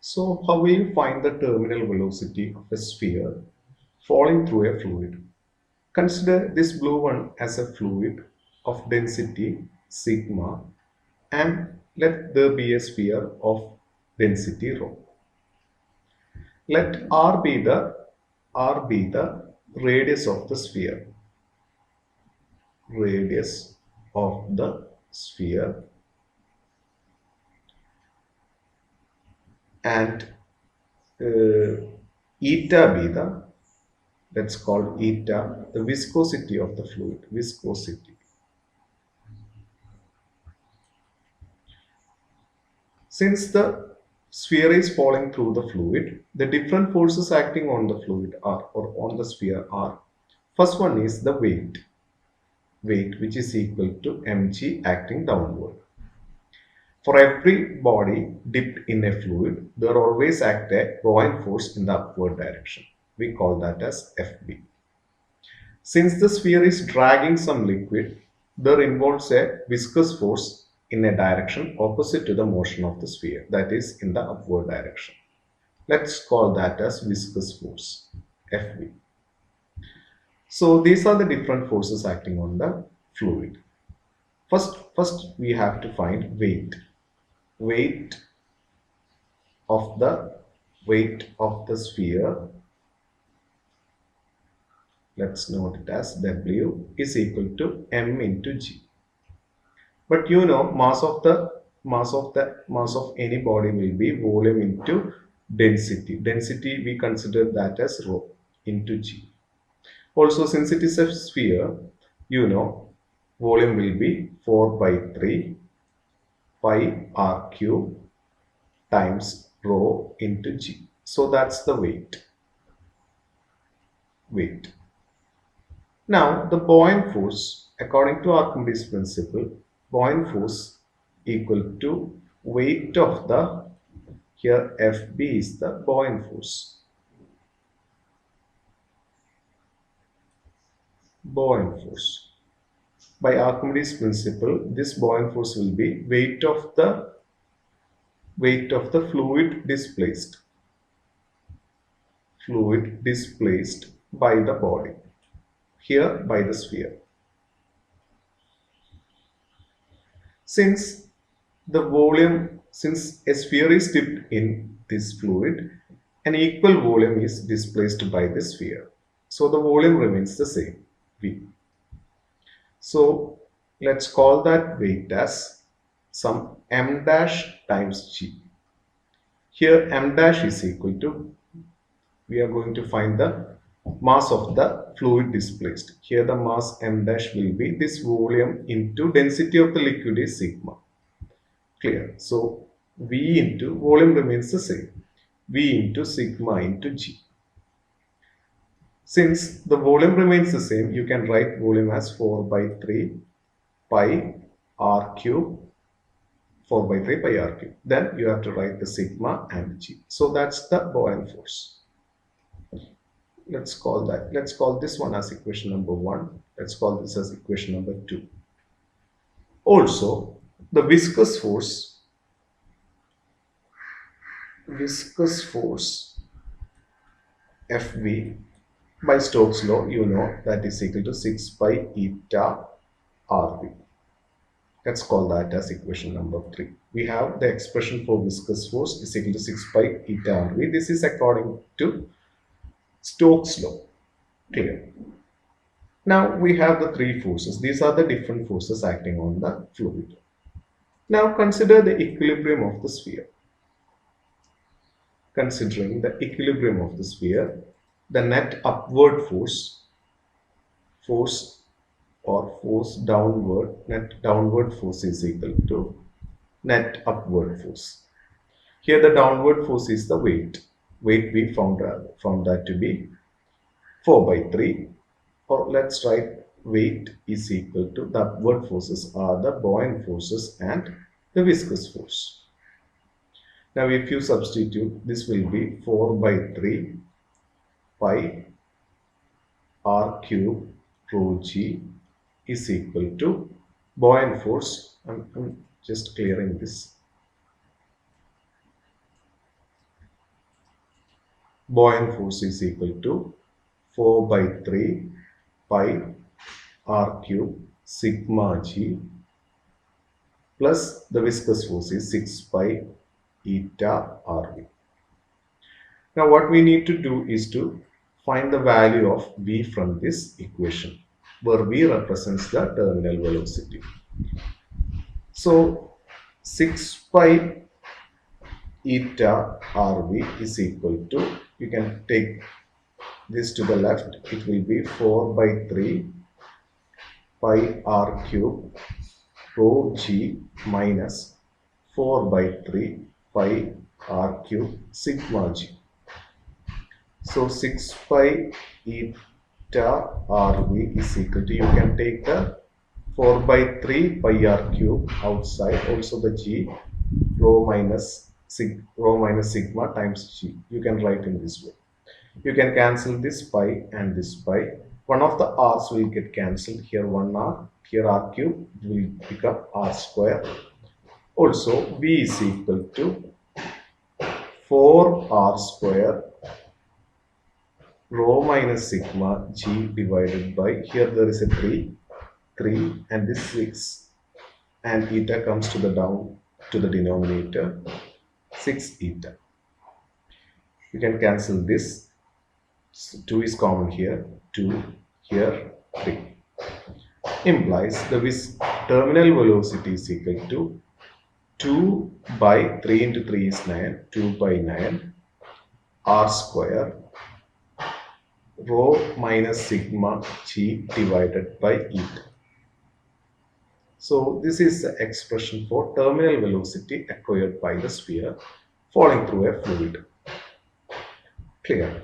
So, how will you find the terminal velocity of a sphere falling through a fluid? Consider this blue one as a fluid of density sigma, and let there be a sphere of density rho. Let r be the radius of the sphere. Radius of the sphere, and eta be the, let's call eta the viscosity of the fluid. Viscosity. Since the sphere is falling through the fluid, the different forces acting on the fluid are, or on the sphere are, first one is the weight which is equal to mg acting downward. For every body dipped in a fluid, there always act a buoyant force in the upward direction. We call that as Fb. Since the sphere is dragging some liquid, there involves a viscous force in a direction opposite to the motion of the sphere, that is in the upward direction. Let's call that as viscous force, Fv. So these are the different forces acting on the fluid. First we have to find weight. Weight of the sphere, let's note it as W, is equal to m into g. But you know, mass of any body will be volume into density. Density we consider that as rho into g. Also, since it is a sphere, you know, volume will be 4 by 3 pi r cube times rho into g. So that's the weight. Now the buoyant force, according to Archimedes principle, buoyant force equal to weight of the, here Fb is the buoyant force. Buoyant force. By Archimedes principle, this buoyant force will be weight of the fluid displaced. Fluid displaced by the body. Here by the sphere. Since a sphere is dipped in this fluid, an equal volume is displaced by the sphere. So the volume remains the same, V. So let's call that weight as some m dash times g. Here m dash is equal to, we are going to find the mass of the fluid displaced. Here the mass m dash will be this volume into density of the liquid is sigma. Clear? So V into volume remains the same. V into sigma into g. Since the volume remains the same, you can write volume as 4 by 3 pi r cube. 4 by 3 pi r cube. Then you have to write the sigma and g. So that's the buoyant force. Let's call this one as equation number 1. Let's call this as equation number 2. Also, the viscous force Fv by Stokes law, you know, that is equal to 6 pi eta Rv. Let's call that as equation number 3. We have the expression for viscous force is equal to 6 pi eta Rv. This is according to Stokes law. Clear? Now we have the three forces. These are the different forces acting on the fluid. Now consider the equilibrium of the sphere. Considering the equilibrium of the sphere, the net upward force downward, net downward force is equal to net upward force. Here the downward force is the weight. Weight we found that to be 4 by 3, or let's write weight is equal to, the upward forces are the buoyant forces and the viscous force. Now if you substitute, this will be 4 by 3 pi r cube rho g is equal to buoyant force. I'm just clearing this. buoyant force is equal to 4 by 3 pi r cube sigma g plus the viscous force is 6 pi eta rv. Now what we need to do is to find the value of v from this equation, where v represents the terminal velocity. So 6 pi eta rv is equal to, you can take this to the left, it will be 4 by 3 pi r cube rho g minus 4 by 3 pi r cube sigma g. So 6 pi eta rv is equal to, you can take the 4 by 3 pi r cube outside, also the g rho minus sigma times g. You can write in this way. You can cancel this pi and this pi. One of the r's will get cancelled. Here one r, here r cube will become r square. Also v is equal to 4r square rho minus sigma g divided by, here there is a 3 and this 6, and eta comes to the down to the denominator, 6 eta. You can cancel this. 2 is common here, 2 here, 3. Implies the terminal velocity is equal to 2 by 3 into 3 is 9, 2 by 9 r square rho minus sigma g divided by eta. So this is the expression for terminal velocity acquired by the sphere falling through a fluid. Clear?